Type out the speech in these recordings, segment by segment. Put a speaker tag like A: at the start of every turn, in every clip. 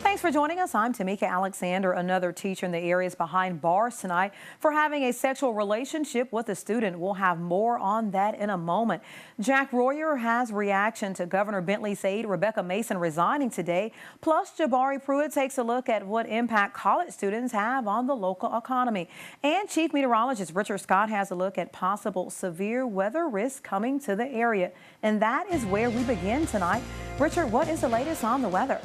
A: Thanks for joining us. I'm Tamika Alexander. Another teacher in the area is behind bars tonight for having a sexual relationship with a student. We'll have more on that in a moment. Jack Royer has reaction to Governor Bentley's aide Rebecca Mason resigning today. Plus, Jabari Pruitt takes a look at what impact college students have on the local economy. And Chief Meteorologist Richard Scott has a look at possible severe weather risks coming to the area. And that is where we begin tonight. Richard, what is the latest on the weather?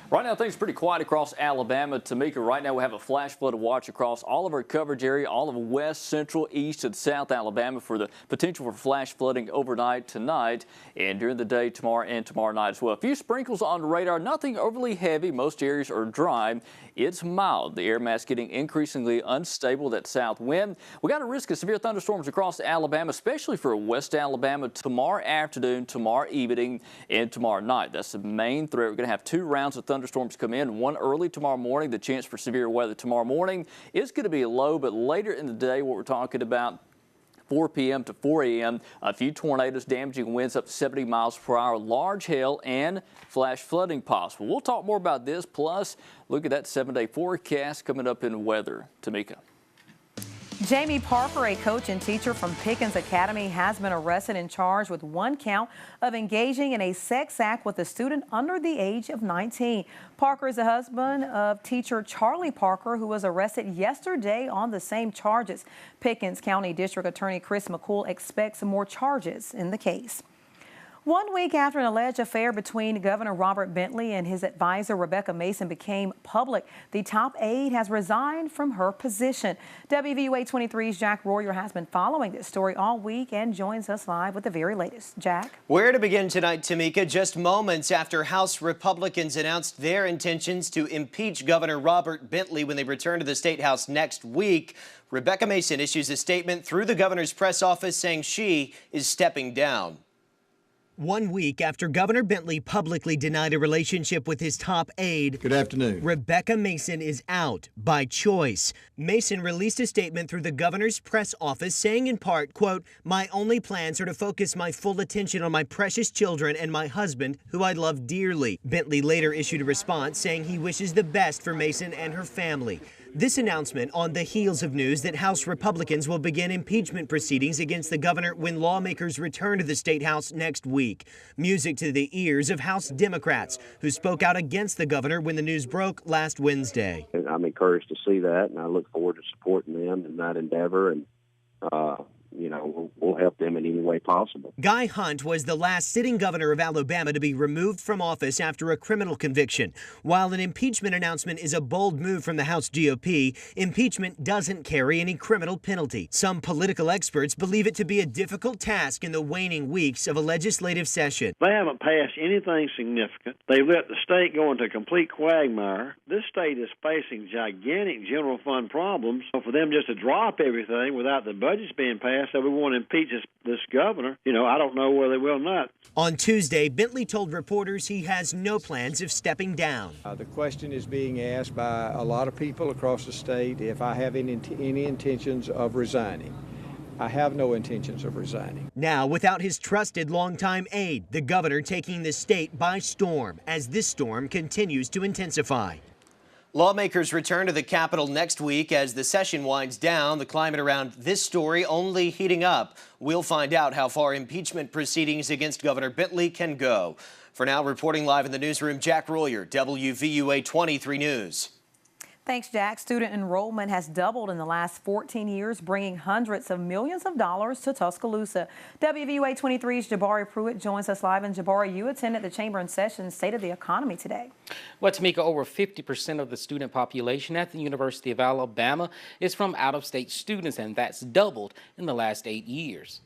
B: Right now, things are pretty quiet across Alabama. Tamika, right now we have a flash flood watch across all of our coverage area, all of west, central, east, and south Alabama for the potential for flash flooding overnight tonight and during the day tomorrow and tomorrow night as well. A few sprinkles on the radar, nothing overly heavy. Most areas are dry. It's mild. The air mass getting increasingly unstable. That south wind. We got a risk of severe thunderstorms across Alabama, especially for West Alabama tomorrow afternoon, tomorrow evening, and tomorrow night. That's the main threat. We're going to have 2 rounds of thunderstorms come in, one early tomorrow morning. The chance for severe weather tomorrow morning is going to be low, but later in the day, what we're talking about 4 p.m. to 4 a.m. A few tornadoes, damaging winds up to 70 miles per hour, large hail, and flash flooding possible. We'll talk more about this. Plus, look at that 7-day forecast coming up in weather. Tamika.
A: Jamie Parker, a coach and teacher from Pickens Academy, has been arrested and charged with 1 count of engaging in a sex act with a student under the age of 19. Parker is the husband of teacher Charlie Parker, who was arrested yesterday on the same charges. Pickens County District Attorney Chris McCool expects more charges in the case. 1 week after an alleged affair between Governor Robert Bentley and his advisor Rebecca Mason became public, the top aide has resigned from her position. WVUA 23's Jack Royer has been following this story all week and joins us live with the very latest. Jack?
C: Where to begin tonight, Tamika? Just moments after House Republicans announced their intentions to impeach Governor Robert Bentley when they return to the State House next week, Rebecca Mason issues a statement through the governor's press office saying she is stepping down.
D: 1 week after Governor Bentley publicly denied a relationship with his top aide,
E: good afternoon,
D: Rebecca Mason is out by choice. Mason released a statement through the governor's press office saying in part, quote, "My only plans are to focus my full attention on my precious children and my husband, who I love dearly." Bentley later issued a response saying he wishes the best for Mason and her family. This announcement on the heels of news that House Republicans will begin impeachment proceedings against the governor when lawmakers return to the State House next week. Music to the ears of House Democrats who spoke out against the governor when the news broke last Wednesday.
F: I'm encouraged to see that, and I look forward to supporting them in that endeavor, and we'll help them in any way possible.
D: Guy Hunt was the last sitting governor of Alabama to be removed from office after a criminal conviction. While an impeachment announcement is a bold move from the House GOP, impeachment doesn't carry any criminal penalty. Some political experts believe it to be a difficult task in the waning weeks of a legislative session.
G: They haven't passed anything significant. They've let the state go into a complete quagmire. This state is facing gigantic general fund problems. So for them just to drop everything without the budgets being passed, so we want to impeach this governor, I don't know whether they will or not.
D: On Tuesday, Bentley told reporters he has no plans of stepping down.
E: The question is being asked by a lot of people across the state if I have any intentions of resigning. I have no intentions of resigning.
D: Now, without his trusted longtime aide, the governor taking the state by storm as this storm continues to intensify.
C: Lawmakers return to the Capitol next week as the session winds down. The climate around this story only heating up. We'll find out how far impeachment proceedings against Governor Bentley can go. For now, reporting live in the newsroom, Jack Royer, WVUA 23 News.
A: Thanks, Jack. Student enrollment has doubled in the last 14 years, bringing hundreds of millions of dollars to Tuscaloosa. WVUA 23's Jabari Pruitt joins us live. And Jabari, you attended the Chamber in Session State of the Economy today.
H: Well, Tamika, over 50% of the student population at the University of Alabama is from out-of-state students, and that's doubled in the last 8 years.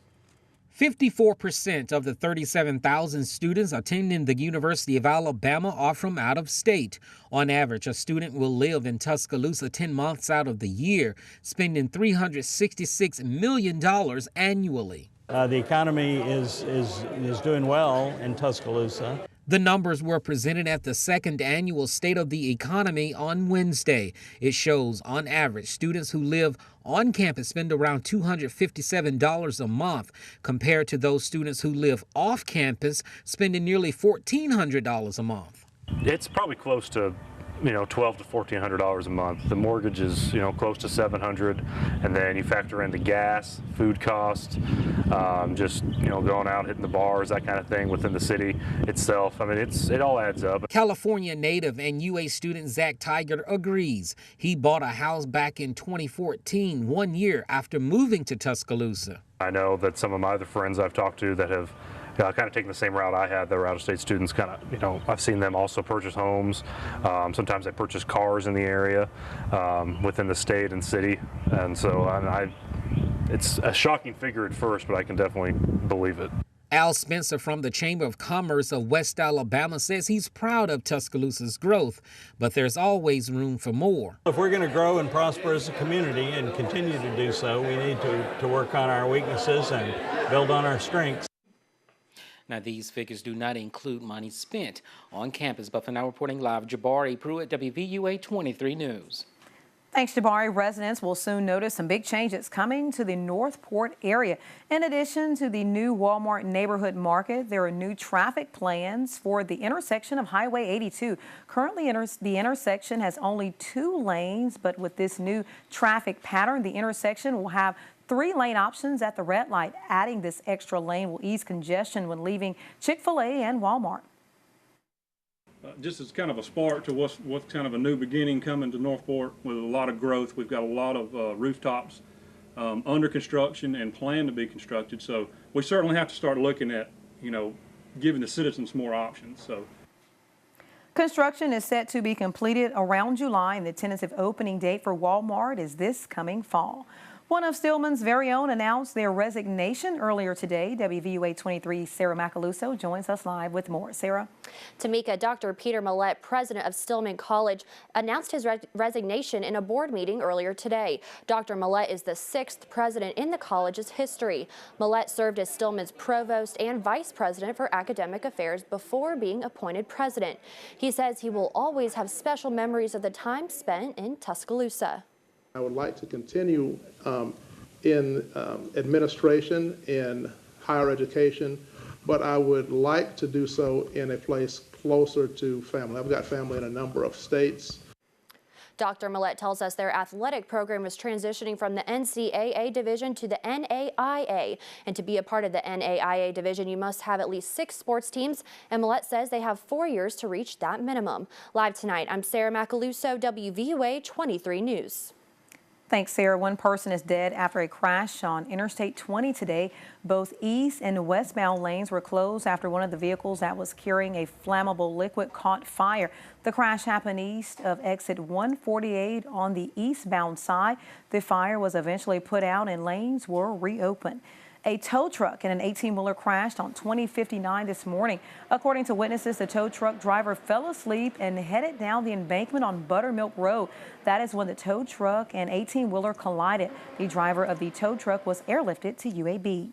I: 54% of the 37,000 students attending the University of Alabama are from out of state. On average, a student will live in Tuscaloosa 10 months out of the year, spending $366 million annually.
J: The economy is doing well in Tuscaloosa.
I: The numbers were presented at the second annual State of the Economy on Wednesday. It shows, on average, students who live on campus spend around $257 a month, compared to those students who live off campus spending nearly $1,400 a month.
K: It's probably close to $1,200 to $1,400 a month. The mortgage is, close to $700, and then you factor in the gas, food costs, just, going out, hitting the bars, that kind of thing within the city itself. I mean, it all adds up.
I: California native and UA student Zach Tiger agrees. He bought a house back in 2014, 1 year after moving to Tuscaloosa.
K: I know that some of my other friends I've talked to that have kind of taking the same route I had, that were out-of-state students, kind of, I've seen them also purchase homes. Sometimes they purchase cars in the area, within the state and city. And so it's a shocking figure at first, but I can definitely believe it.
I: Al Spencer from the Chamber of Commerce of West Alabama says he's proud of Tuscaloosa's growth, but there's always room for more.
J: If we're going to grow and prosper as a community and continue to do so, we need to work on our weaknesses and build on our strengths.
H: Now, these figures do not include money spent on campus. But for now, reporting live, Jabari Pruitt, WVUA 23 News.
A: Thanks, Jabari. Residents will soon notice some big changes coming to the Northport area. In addition to the new Walmart neighborhood market, there are new traffic plans for the intersection of Highway 82. Currently, the intersection has only 2 lanes, but with this new traffic pattern, the intersection will have 3-lane options at the red light. Adding this extra lane will ease congestion when leaving Chick-fil-A and Walmart.
L: Just as kind of a spark to what's kind of a new beginning coming to Northport with a lot of growth. We've got a lot of rooftops under construction and planned to be constructed. So we certainly have to start looking at, giving the citizens more options. So
A: construction is set to be completed around July, and the tentative opening date for Walmart is this coming fall. One of Stillman's very own announced their resignation earlier today. WVUA 23 Sarah Macaluso joins us live with more. Sarah.
M: Tamika, Dr. Peter Millett, president of Stillman College, announced his resignation in a board meeting earlier today. Dr. Millett is the 6th president in the college's history. Millett served as Stillman's provost and vice president for academic affairs before being appointed president. He says he will always have special memories of the time spent in Tuscaloosa.
N: I would like to continue in administration, in higher education, but I would like to do so in a place closer to family. I've got family in a number of states.
M: Dr. Millett tells us their athletic program is transitioning from the NCAA division to the NAIA. And to be a part of the NAIA division, you must have at least 6 sports teams. And Millett says they have 4 years to reach that minimum. Live tonight, I'm Sarah Macaluso, WVUA 23 News.
A: Thanks, Sarah. One person is dead after a crash on Interstate 20 today. Both east and westbound lanes were closed after one of the vehicles that was carrying a flammable liquid caught fire. The crash happened east of exit 148 on the eastbound side. The fire was eventually put out and lanes were reopened. A tow truck and an 18-wheeler crashed on 2059 this morning. According to witnesses, the tow truck driver fell asleep and headed down the embankment on Buttermilk Road. That is when the tow truck and 18-wheeler collided. The driver of the tow truck was airlifted to UAB.